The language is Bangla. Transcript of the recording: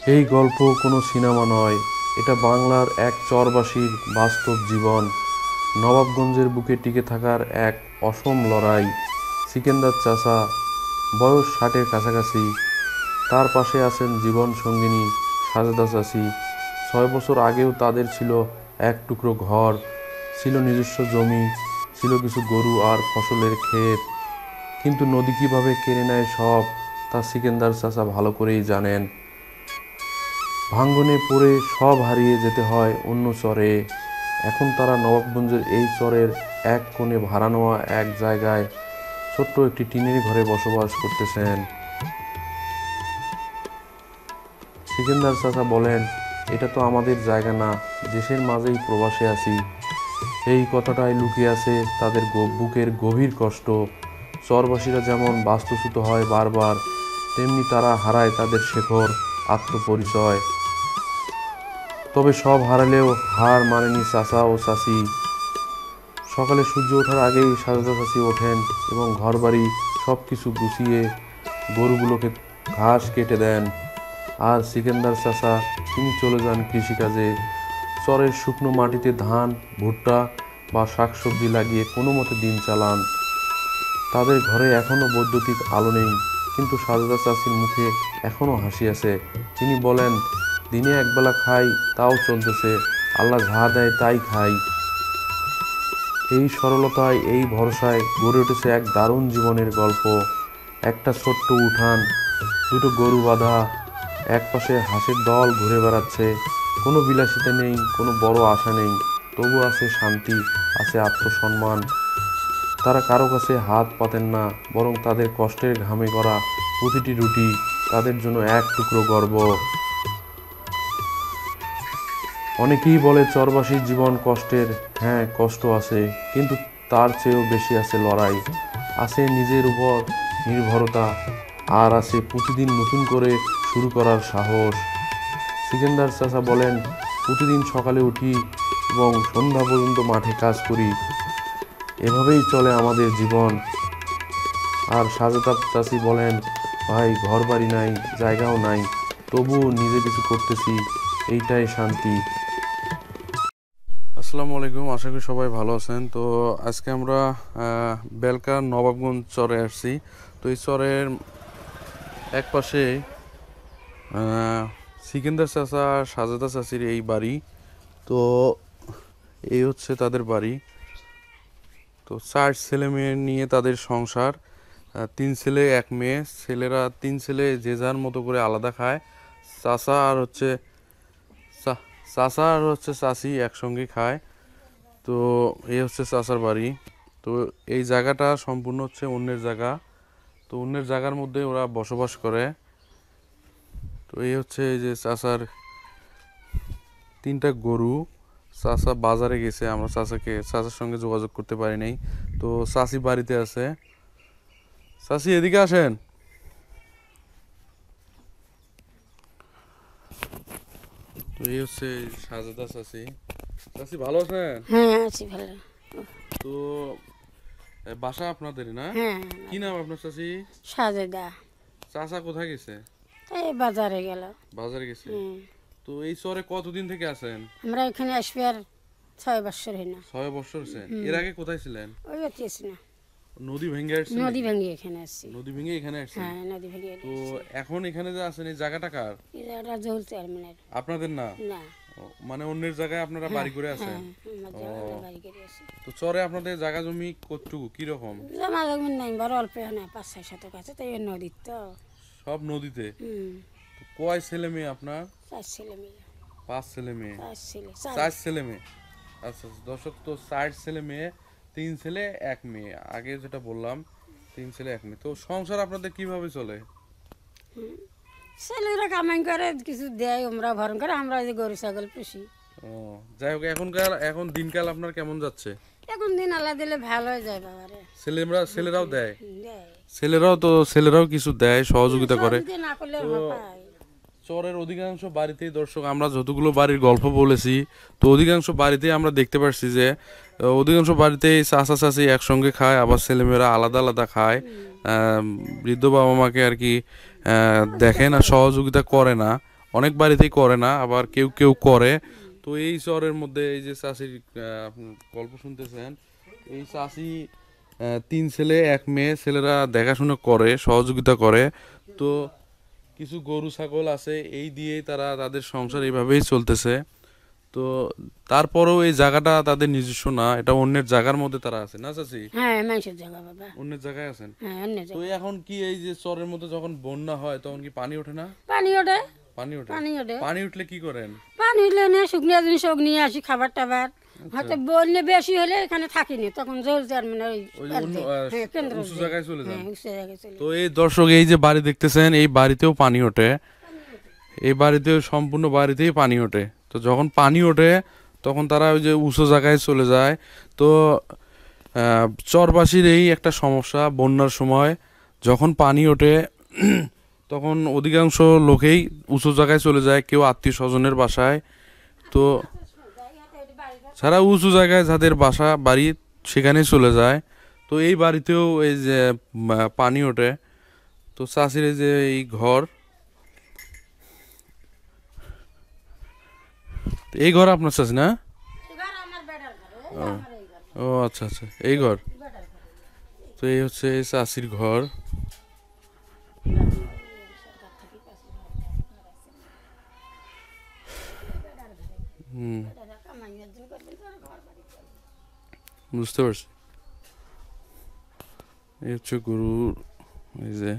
এই গল্প কোনো সিনেমা নয়, এটা বাংলার এক চরবাসীর বাস্তব জীবন। নবাবগঞ্জের বুকে টিকে থাকার এক অসম লড়াই। সিকেন্দার চাচা, বয়স 60-এর কাছাকাছি। তার পাশে আছেন জীবন সঙ্গিনী সাজেদা চাচি। 6 বছর আগেও তাদের ছিল এক টুকরো ঘর, ছিল নিজস্ব জমি, ছিল কিছু গরু আর ফসলের ক্ষেত। কিন্তু নদী কিভাবে কেড়ে নেয় সব, তা সিকেন্দার চাচা ভালো করেই জানেন। ভাঙ্গনে পড়ে সব হারিয়ে যেতে হয় অন্য চরে। এখন তারা নবাবগঞ্জের এই চরের এক কোণে ভাড়া নেওয়া এক জায়গায় ছোট্ট একটি টিনের ঘরে বসবাস করতেছেন। সিকেন্দার চাচা বলেন, এটা তো আমাদের জায়গা না, দেশের মাঝেই প্রবাসে আছি। এই কথাটাই লুকিয়ে আছে তাদের বুকের গভীর কষ্ট। চরবাসীরা যেমন বাস্তুচ্যুত হয় বারবার, তেমনি তারা হারায় তাদের শেকড়, আত্মপরিচয়। তবে সব হারালেও হার মানেনি চাচা ও চাচি। সকালে সূর্য ওঠার আগেই সাজেদা চাচি ওঠেন এবং ঘরবাড়ি সব কিছু গুছিয়ে গরুগুলোকে ঘাস কেটে দেন। আর সিকেন্দার চাচা, তিনি চলে যান কৃষিকাজে। চরের শুকনো মাটিতে ধান, ভুট্টা বা শাকসবজি লাগিয়ে কোনো মতে দিন চালান। তাদের ঘরে এখনও বৈদ্যুতিক আলো নেই, কিন্তু সাজেদা চাচির মুখে এখনও হাসি আছে। তিনি বলেন, দিনে একবেলা খাই, তাও চলতেছে, আল্লাহ যা দেয় তাই খাই। এই সরলতায়, এই ভরসায় গড়ে উঠেছে এক দারুণ জীবনের গল্প। একটা ছোট্ট উঠান, দুটো গরু বাঁধা, একপাশে হাঁসের দল ঘুরে বেড়াচ্ছে। কোনো বিলাসিতা নেই, কোনো বড় আশা নেই, তবু আছে শান্তি, আছে আত্মসম্মান। তারা কারো কাছে হাত পাতেন না, বরং তাদের কষ্টের ঘামে করা প্রতিটি রুটি তাদের জন্য এক টুকরো গর্ব। অনেকেই বলে চরবাসীর জীবন কষ্টের। হ্যাঁ, কষ্ট আছে, কিন্তু তার চেয়েও বেশি আছে লড়াই, আছে নিজের উপর নির্ভরতা, আর আছে প্রতিদিন নতুন করে শুরু করার সাহস। সিকেন্দার চাচা বলেন, প্রতিদিন সকালে উঠি এবং সন্ধ্যা পর্যন্ত মাঠে কাজ করি, এভাবেই চলে আমাদের জীবন। আর সাজেদা চাচি বলেন, ভাই, ঘর বাড়ি নাই, জায়গাও নাই, তবু নিজে কিছু করতেছি, এইটাই শান্তি। আসসালামু আলাইকুম, আশা করি সবাই ভালো আছেন। তো আজকে আমরা বেলকার নবাবগঞ্জ চরে আসছি। তো এই চরের এক পাশে সিকেন্দার চাচা আর সাজেদা চাচির এই বাড়ি। তো এই হচ্ছে তাদের বাড়ি। তো 4 ছেলে মেয়ে নিয়ে তাদের সংসার। 3 ছেলে 1 মেয়ে। ছেলেরা 3 ছেলে যে যার মতো করে আলাদা খায়। চাচা আর হচ্ছে চাচা আর হচ্ছে চাচি একসঙ্গে খায়। তো এই হচ্ছে চাচার বাড়ি। তো এই জায়গাটা সম্পূর্ণ হচ্ছে অন্যের জায়গা। তো অন্যের জায়গার মধ্যে ওরা বসবাস করে। তো এই হচ্ছে এই যে চাচার 3টা গরু। চাচা বাজারে গেছে, আমরা চাচার সঙ্গে যোগাযোগ করতে পারি নাই। তো চাচি বাড়িতে আছে। চাচি, এদিকে আসেন। তো এই হচ্ছে সাজেদা চাচি। চাচি, ভালো আছেন? হ্যাঁ, আছি ভালো। তো বাসা আপনাদেরই না? হ্যাঁ, কি নাম আপনার চাচি? সাজেদা। চাচা কোথায় গেছে? এই বাজারে গেল। বাজারে গেছে। হুম। তো এই চরে কতদিন থেকে আছেন? আমরা এখানে আসবে আর 6 বছর হয় না। 6 বছর হয়েছে। এর আগে কোথায় ছিলেন? ওই আছি না, নদী ভেঙে আসছেন নদী নাকি? ভেঙে এখানে আসছি। নদী ভেঙে এখানে আসছেন? হ্যাঁ, নদী ভেঙে তো আসছি। এখন এখানে যে আছেন, এই জায়গাটা কার? এই জায়গাটা জহুল চেয়ারম্যানের। আপনাদের না? না। ও, মানে অন্যের জায়গায় আপনারা বাড়ি করে আছেন? হ্যাঁ, আমরা জায়গাটা বাড়ি করে আছি। তো চরে আপনাদের জায়গা জমি কতটুকু, কি রকম? জমা জমি নাই, বড় অল্প না, 5-6 শতক আছে, তাই নদীর তো। সব নদীতে? হুম। তো কয় ছেলে মেয়ে আপনার? 4 ছেলে মেয়ে। 5 ছেলে মেয়ে? 4 ছেলে, 4 ছেলে মেয়ে। আচ্ছা আচ্ছা, দর্শক, তো 4 ছেলে মেয়ে, 3 ছেলে 1 মেয়ে, আগে যেটা বললাম 3 ছেলে 1 মেয়ে। তো সংসার আপনাদের কিভাবে চলে? ছেলেরা কামাই করে, কিছু দেয়, আমরা ভরণ করে, আমরা এই যে গরু ছাগল পুষি। ও, যাই হোক, এখন দিনকাল আপনার কেমন যাচ্ছে? এখন দিন আল্লাহ দিলে ভালো হয়ে যায় বাবারে। ছেলেরাও দেয়? দেয়। ছেলেরাও কিছু দেয়, সহযোগিতা করে। সহযোগিতা না করলে আর তো পায়। চরের অধিকাংশ বাড়িতেই, দর্শক, আমরা যতগুলো বাড়ির গল্প বলেছি, তো অধিকাংশ বাড়িতেই আমরা দেখতে পাচ্ছি যে অধিকাংশ বাড়িতেই চাচা চাচি একসঙ্গে খায়, আবার ছেলেমেয়েরা আলাদা আলাদা খায়। বৃদ্ধ বাবা মাকে আর কি দেখে না, সহযোগিতা করে না। অনেক বাড়িতেই করে না, আবার কেউ কেউ করে। তো এই চরের মধ্যে এই যে চাষির গল্প শুনতেছেন, এই চাষি 3 ছেলে 1 মেয়ে, ছেলেরা দেখাশোনা করে, সহযোগিতা করে। তো কিছু গরু ছাগল আছে, এই দিয়েই তারা তাদের সংসার এইভাবেই চলতেছে। তো তারপরেও এই জায়গাটা তাদের নিজস্ব না, এটা অন্যের জায়গার মধ্যে তারা আছে না চাচি? হ্যাঁ মানুষের জায়গা বাবা, অন্যের জায়গায় আছেন। হ্যাঁ অন্য তো জায়গা। এখন কি এই যে চরের মধ্যে যখন বন্যা হয় তখন কি পানি ওঠে না? পানি ওঠে, পানি ওঠে। পানি ওঠে। পানি উঠলে কি করেন? পানি উঠলে নিয়ে শুকনো জিনিস সব নিয়ে আসি, খাবার টাবার। হয়তো বন্যা বেশি হলে এখানে থাকিনি, তখন জল চেয়ারম্যান ওই ওই যে অন্য হ্যাঁ কেন্দ্র উঁচু জায়গায় চলে যান। হ্যাঁ উচ্চ জায়গায় চলে। তো এই দর্শক, এই যে বাড়ি দেখতেছেন, এই বাড়িতেও পানি ওঠে। এই বাড়িতেও সম্পূর্ণ বাড়িতেই পানি ওঠে। তো যখন পানি ওঠে তখন তারা ওই যে উঁচু জায়গায় চলে যায়। তো চরবাসীর এই একটা সমস্যা, বন্যার সময় যখন পানি ওঠে তখন অধিকাংশ লোকেই উঁচু জায়গায় চলে যায়, কেউ আত্মীয় স্বজনের বাসায়। তো সারা উঁচু জায়গায় যাদের বাসা বাড়ি সেখানেই চলে যায়। তো এই বাড়িতেও এই যে পানি ওঠে। তো চাষির এই যে এই ঘর, এই ঘর আপনার চাষি না? এবার আমার বেটার ঘর, এই আমার এই ঘর, ও আচ্ছা আচ্ছা, এই ঘর। বেটার ঘর। তো এই হচ্ছে এই চাষির ঘর। হুম, বেটারা কামাই অর্জন করবেন তো আর ঘর বাড়ি চলবে। বুঝতে পারছি। এই হচ্ছে গরুর, এই যে